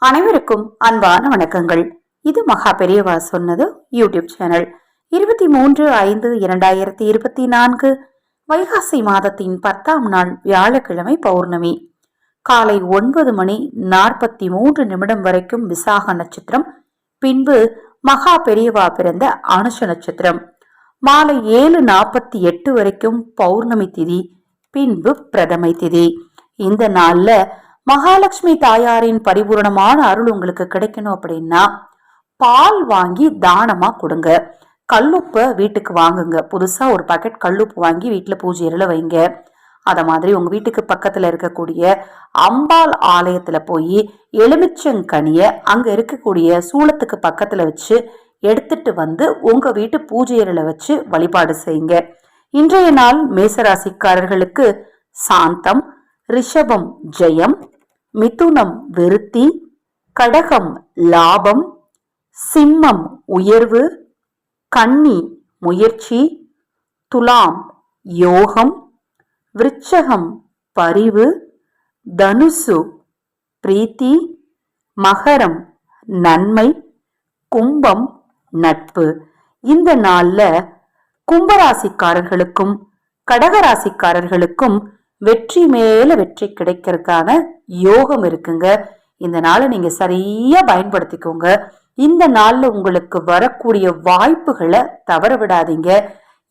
அனைவருக்கும் அன்பான வணக்கங்கள். இது மகா பெரியவா சொன்னது யூடியூப் சேனல். 23/5/2024 வைகாசி மாதத்தின் 10ஆம் நாள் வியாழக்கிழமை பௌர்ணமி. காலை 9:43 வரைக்கும் விசாக நட்சத்திரம், பின்பு மகா பெரியவா பிறந்த அனுஷ நட்சத்திரம். மாலை 7:48 வரைக்கும் பௌர்ணமி திதி, பின்பு பிரதமை திதி. இந்த நாள்ல மகாலட்சுமி தாயாரின் பரிபூரணமான அருள் உங்களுக்கு கிடைக்கணும் அப்படின்னா பால் வாங்கி தானமா கொடுங்க. கல்லுப்பை வீட்டுக்கு வாங்குங்க. புதுசா ஒரு பாக்கெட் கல்லுப்பு வாங்கி வீட்டுல பூஜை அறையில வைங்க. அத மாதிரி உங்க வீட்டுக்கு பக்கத்துல இருக்கக்கூடிய அம்பாள் ஆலயத்துல போய் எலுமிச்சங்கனிய அங்க இருக்கக்கூடிய சூளத்துக்கு பக்கத்துல வச்சு எடுத்துட்டு வந்து உங்க வீட்டு பூஜை அறையில வச்சு வழிபாடு செய்யுங்க. இன்றைய நாள் மேசராசிக்காரர்களுக்கு சாந்தம், ரிஷபம் ஜெயம், மிதுனம் விருத்தி, கடகம் லாபம், சிம்மம் உயர்வு, கன்னி முயற்சி, துலாம் யோகம், விருச்சகம் பரிவு, தனுசு பிரீத்தி, மகரம் நன்மை, கும்பம் நட்பு. இந்த நாள்ல கும்பராசிக்காரர்களுக்கும் கடகராசிக்காரர்களுக்கும் வெற்றி மேல வெற்றி கிடைக்கிறதுக்கான யோகம் இருக்குங்க. இந்த நாளை நீங்க சரியா பயன்படுத்திக்கோங்க. இந்த நாள்ல உங்களுக்கு வரக்கூடிய வாய்ப்புகளை தவற விடாதீங்க.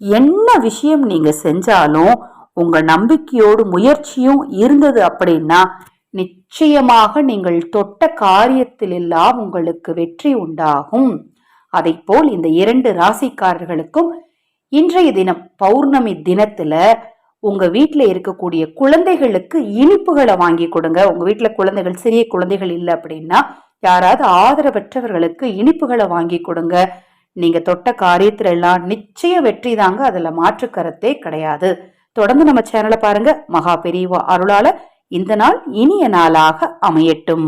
என்ன விஷயம் நீங்க செஞ்சாலும் உங்க நம்பிக்கையோடு முயற்சியும் இருந்தது அப்படின்னா நிச்சயமாக நீங்கள் தொட்ட காரியத்தில் எல்லாம் உங்களுக்கு வெற்றி உண்டாகும். அதை போல் இந்த 2 ராசிக்காரர்களுக்கும் இன்றைய தினம் பௌர்ணமி தினத்துல உங்க வீட்டுல இருக்கக்கூடிய குழந்தைகளுக்கு இனிப்புகளை வாங்கி கொடுங்க. உங்க வீட்டுல குழந்தைகள், சிறிய குழந்தைகள் இல்லை அப்படின்னா யாராவது ஆதரவற்றவர்களுக்கு இனிப்புகளை வாங்கி கொடுங்க. நீங்க தொட்ட காரியத்துல எல்லாம் நிச்சய வெற்றி தாங்க. அதுல மாற்று கருத்தே கிடையாது. தொடர்ந்து நம்ம சேனலை பாருங்க. மகா பெரியவா அருளால இந்த நாள் இனிய நாளாக அமையட்டும்.